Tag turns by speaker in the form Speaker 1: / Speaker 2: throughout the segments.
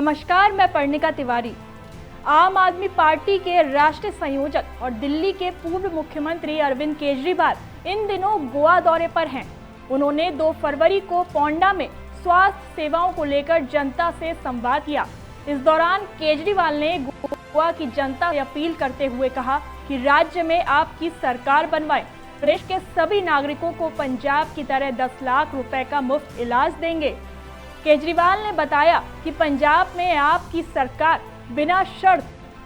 Speaker 1: नमस्कार, मैं पर्णिका तिवारी। आम आदमी पार्टी के राष्ट्रीय संयोजक और दिल्ली के पूर्व मुख्यमंत्री अरविंद केजरीवाल इन दिनों गोवा दौरे पर हैं। उन्होंने 2 फरवरी को पोंडा में स्वास्थ्य सेवाओं को लेकर जनता से संवाद किया। इस दौरान केजरीवाल ने गोवा की जनता से अपील करते हुए कहा कि राज्य में आपकी सरकार बनवाएं, प्रदेश के सभी नागरिकों को पंजाब की तरह 10 लाख रुपए का मुफ्त इलाज देंगे। केजरीवाल ने बताया कि पंजाब में आपकी सरकार बिना शर्त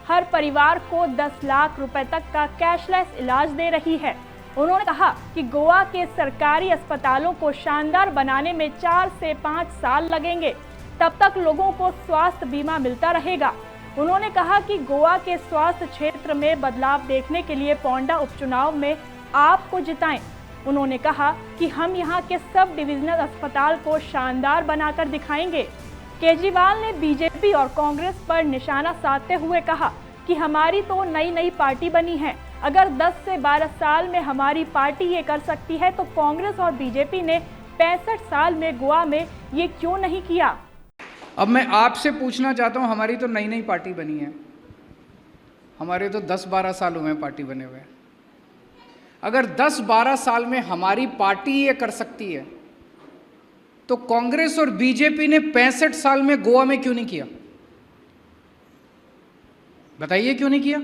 Speaker 1: हर परिवार को 10 लाख रुपए तक का कैशलेस इलाज दे रही है। उन्होंने कहा कि गोवा के सरकारी अस्पतालों को शानदार बनाने में 4 से 5 साल लगेंगे, तब तक लोगों को स्वास्थ्य बीमा मिलता रहेगा। उन्होंने कहा कि गोवा के स्वास्थ्य क्षेत्र में बदलाव देखने के लिए पोंडा उपचुनाव में आपको जिताएं। उन्होंने कहा कि हम यहां के सब डिविजनल अस्पताल को शानदार बनाकर दिखाएंगे। केजरीवाल ने बीजेपी और कांग्रेस पर निशाना साधते हुए कहा कि हमारी तो नई पार्टी बनी है, अगर 10 से 12 साल में हमारी पार्टी ये कर सकती है तो कांग्रेस और बीजेपी ने 65 साल में गोवा में ये क्यों नहीं किया।
Speaker 2: अब मैं आपसे पूछना चाहता हूँ, हमारी तो नई पार्टी बनी है, हमारे तो 10-12 साल हुए पार्टी बने हुए। अगर 10-12 साल में हमारी पार्टी ये कर सकती है तो कांग्रेस और बीजेपी ने 65 साल में गोवा में क्यों नहीं किया? बताइए क्यों नहीं किया?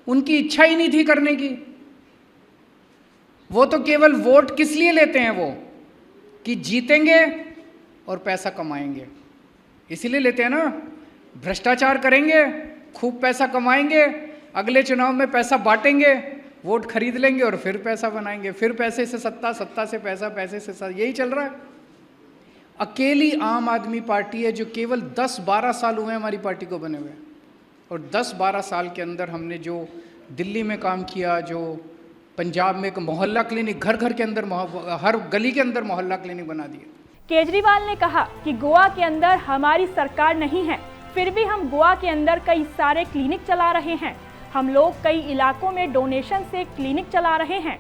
Speaker 2: उनकी इच्छा ही नहीं थी करने की। वो तो केवल वोट किस लिए लेते हैं, वो कि जीतेंगे और पैसा कमाएंगे, इसीलिए लेते हैं ना। भ्रष्टाचार करेंगे, खूब पैसा कमाएंगे, अगले चुनाव में पैसा बांटेंगे, वोट खरीद लेंगे और फिर पैसा बनाएंगे, फिर पैसे से सत्ता, सत्ता से पैसा, पैसे से सत्ता, यही चल रहा है। अकेली आम आदमी पार्टी है जो केवल 10-12 साल हुए हमारी पार्टी को बने हुए, और 10-12 साल के अंदर हमने जो दिल्ली में काम किया, जो पंजाब में एक मोहल्ला क्लिनिक, घर घर के अंदर, हर गली के अंदर मोहल्ला क्लिनिक बना दिए।
Speaker 1: केजरीवाल ने कहा कि गोवा के अंदर हमारी सरकार नहीं है, फिर भी हम गोवा के अंदर कई सारे क्लिनिक चला रहे हैं। हम लोग कई इलाकों में डोनेशन से क्लिनिक चला रहे हैं।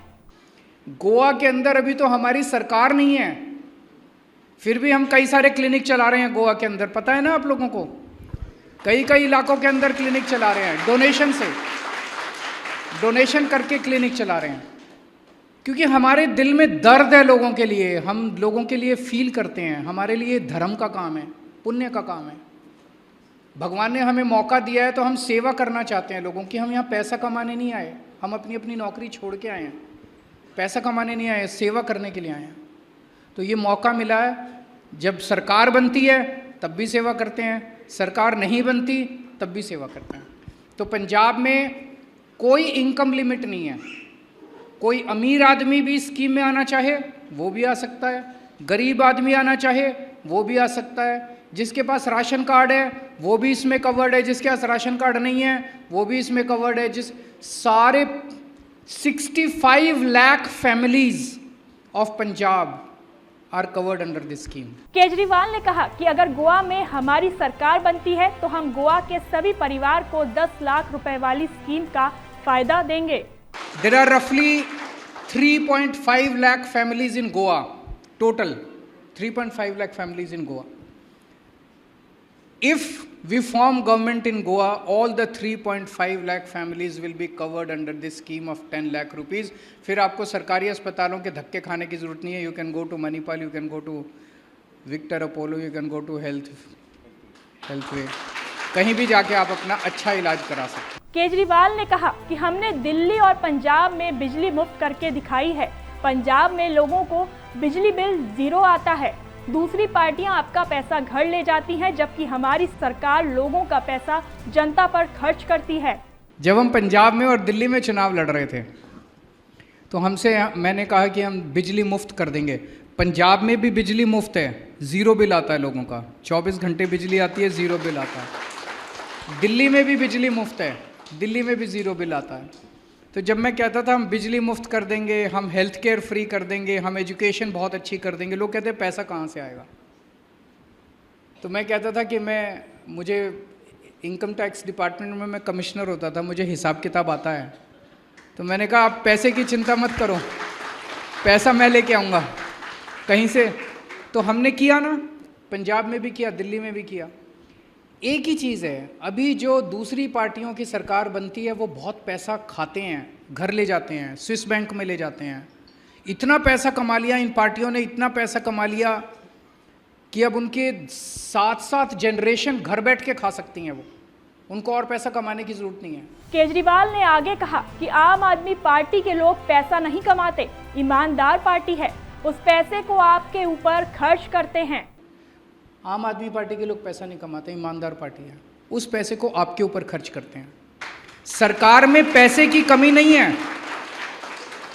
Speaker 2: गोवा के अंदर अभी तो हमारी सरकार नहीं है, फिर भी हम कई सारे क्लिनिक चला रहे हैं गोवा के अंदर। पता है ना आप लोगों को, कई इलाकों के अंदर क्लिनिक चला रहे हैं, डोनेशन से, डोनेशन करके क्लिनिक चला रहे हैं, क्योंकि हमारे दिल में दर्द है लोगों के लिए, हम लोगों के लिए फील करते हैं। हमारे लिए धर्म का काम है, पुण्य का काम है। भगवान ने हमें मौका दिया है तो हम सेवा करना चाहते हैं लोगों की। हम यहाँ पैसा कमाने नहीं आए, हम अपनी नौकरी छोड़ के आए हैं, पैसा कमाने नहीं आए, सेवा करने के लिए आए हैं। तो ये मौका मिला है, जब सरकार बनती है तब भी सेवा करते हैं, सरकार नहीं बनती तब भी सेवा करते हैं। तो पंजाब में कोई इनकम लिमिट नहीं है, कोई अमीर आदमी भी स्कीम में आना चाहे वो भी आ सकता है, गरीब आदमी आना चाहे वो भी आ सकता है, जिसके पास राशन कार्ड है वो भी इसमें कवर्ड है, जिसके पास राशन कार्ड नहीं है वो भी इसमें कवर्ड है। जिस सारे 65 lakh families of Punjab are covered under this scheme.
Speaker 1: Kejriwal ने कहा कि अगर गोवा में हमारी सरकार बनती है तो हम गोवा के सभी परिवार को 10 लाख रुपए वाली स्कीम का फायदा देंगे।
Speaker 2: There are roughly 3.5 lakh families in Goa, total 3.5 lakh families in Goa. If we form government in Goa, all the 3.5 lakh families will be covered under this scheme of 10 lakh rupees. फिर आपको सरकारी अस्पतालों के धक्के खाने की जरूरत नहीं है। You can go to Manipal, you can go to Victor Apollo, you can go to Healthway. कहीं भी जाके आप अपना अच्छा इलाज करा सकते हैं।
Speaker 1: केजरीवाल ने कहा कि हमने दिल्ली और पंजाब में बिजली मुफ्त करके दिखाई है। पंजाब में लोगों को बिजली बिल 0 आता है। दूसरी पार्टियां आपका पैसा घर ले जाती हैं, जबकि हमारी सरकार लोगों का पैसा जनता पर खर्च करती है।
Speaker 2: जब हम पंजाब में और दिल्ली में चुनाव लड़ रहे थे तो मैंने कहा कि हम बिजली मुफ्त कर देंगे। पंजाब में भी बिजली मुफ्त है, 0 बिल आता है लोगों का, 24 घंटे बिजली आती है, 0 बिल आता है। दिल्ली में भी बिजली मुफ्त है, दिल्ली में भी 0 बिल आता है। तो जब मैं कहता था हम बिजली मुफ्त कर देंगे, हम हेल्थ केयर फ्री कर देंगे, हम एजुकेशन बहुत अच्छी कर देंगे, लोग कहते हैं पैसा कहाँ से आएगा। तो मैं कहता था कि मुझे इनकम टैक्स डिपार्टमेंट में मैं कमिश्नर होता था, मुझे हिसाब किताब आता है। तो मैंने कहा आप पैसे की चिंता मत करो, पैसा मैं लेके आऊँगा कहीं से। तो हमने किया ना, पंजाब में भी किया, दिल्ली में भी किया। एक ही चीज़ है, अभी जो दूसरी पार्टियों की सरकार बनती है वो बहुत पैसा खाते हैं, घर ले जाते हैं, स्विस बैंक में ले जाते हैं। इतना पैसा कमा लिया इन पार्टियों ने, इतना पैसा कमा लिया कि अब उनके 7-7 जनरेशन घर बैठ के खा सकती हैं वो, उनको और पैसा कमाने की ज़रूरत नहीं है।
Speaker 1: केजरीवाल ने आगे कहा कि आम आदमी पार्टी के लोग पैसा नहीं कमाते, ईमानदार पार्टी है, उस पैसे को आपके ऊपर खर्च करते हैं।
Speaker 2: आम आदमी पार्टी के लोग पैसा नहीं कमाते, ईमानदार पार्टी है, उस पैसे को आपके ऊपर खर्च करते हैं। सरकार में पैसे की कमी नहीं है,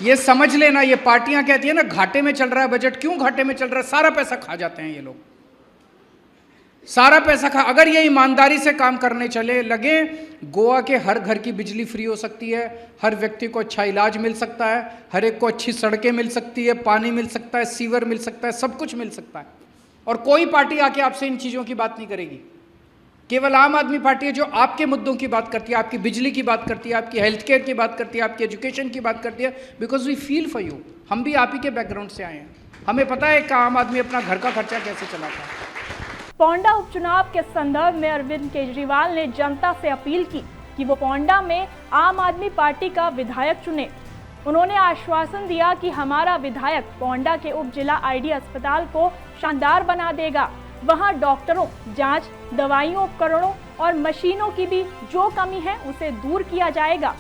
Speaker 2: ये समझ लेना। ये पार्टियां कहती है ना घाटे में चल रहा है बजट, क्यों घाटे में चल रहा है? सारा पैसा खा जाते हैं ये लोग, सारा पैसा खा। अगर ये ईमानदारी से काम करने चले लगे, गोवा के हर घर की बिजली फ्री हो सकती है, हर व्यक्ति को अच्छा इलाज मिल सकता है, हर एक को अच्छी सड़कें मिल सकती है, पानी मिल सकता है, सीवर मिल सकता है, सब कुछ मिल सकता है। और कोई पार्टी आके आपसे इन चीज़ों की बात नहीं करेगी। केवल आम आदमी पार्टी है जो आपके मुद्दों की बात करती है, आपकी बिजली की बात करती है, आपकी हेल्थ केयर की बात करती है, आपकी एजुकेशन की बात करती है, because we feel for you. हम भी आप ही के बैकग्राउंड से आए हैं, हमें पता है कि आम आदमी अपना घर का खर्चा कैसे चलाता है।
Speaker 1: पोंडा उपचुनाव के संदर्भ में अरविंद केजरीवाल ने जनता से अपील की कि वो पोंडा में आम आदमी पार्टी का विधायक चुने। उन्होंने आश्वासन दिया कि हमारा विधायक पोंडा के उप जिला आईडी अस्पताल को शानदार बना देगा। वहां डॉक्टरों, जांच, दवाइयों, उपकरणों और मशीनों की भी जो कमी है उसे दूर किया जाएगा।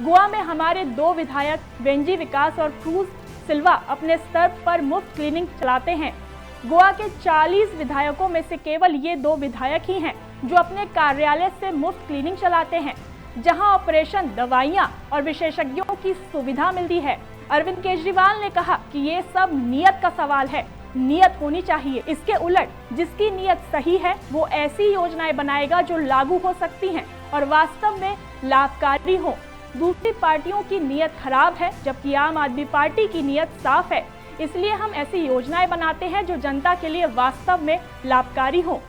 Speaker 1: गोवा में हमारे 2 विधायक वेंजी विकास और क्रूज सिल्वा अपने स्तर पर मुफ्त क्लीनिंग चलाते हैं। गोवा के 40 विधायकों में से केवल ये 2 विधायक ही हैं जो अपने कार्यालय से मुफ्त क्लीनिंग चलाते हैं, जहां ऑपरेशन, दवाइयां और विशेषज्ञों की सुविधा मिलती है। अरविंद केजरीवाल ने कहा कि ये सब नियत का सवाल है, नियत होनी चाहिए। इसके उलट जिसकी नियत सही है वो ऐसी योजनाएं बनाएगा जो लागू हो सकती हैं और वास्तव में लाभकारी हो। दूसरी पार्टियों की नियत खराब है, जबकि आम आदमी पार्टी की नियत साफ है। इसलिए हम ऐसी योजनाएं बनाते हैं जो जनता के लिए वास्तव में लाभकारी हो।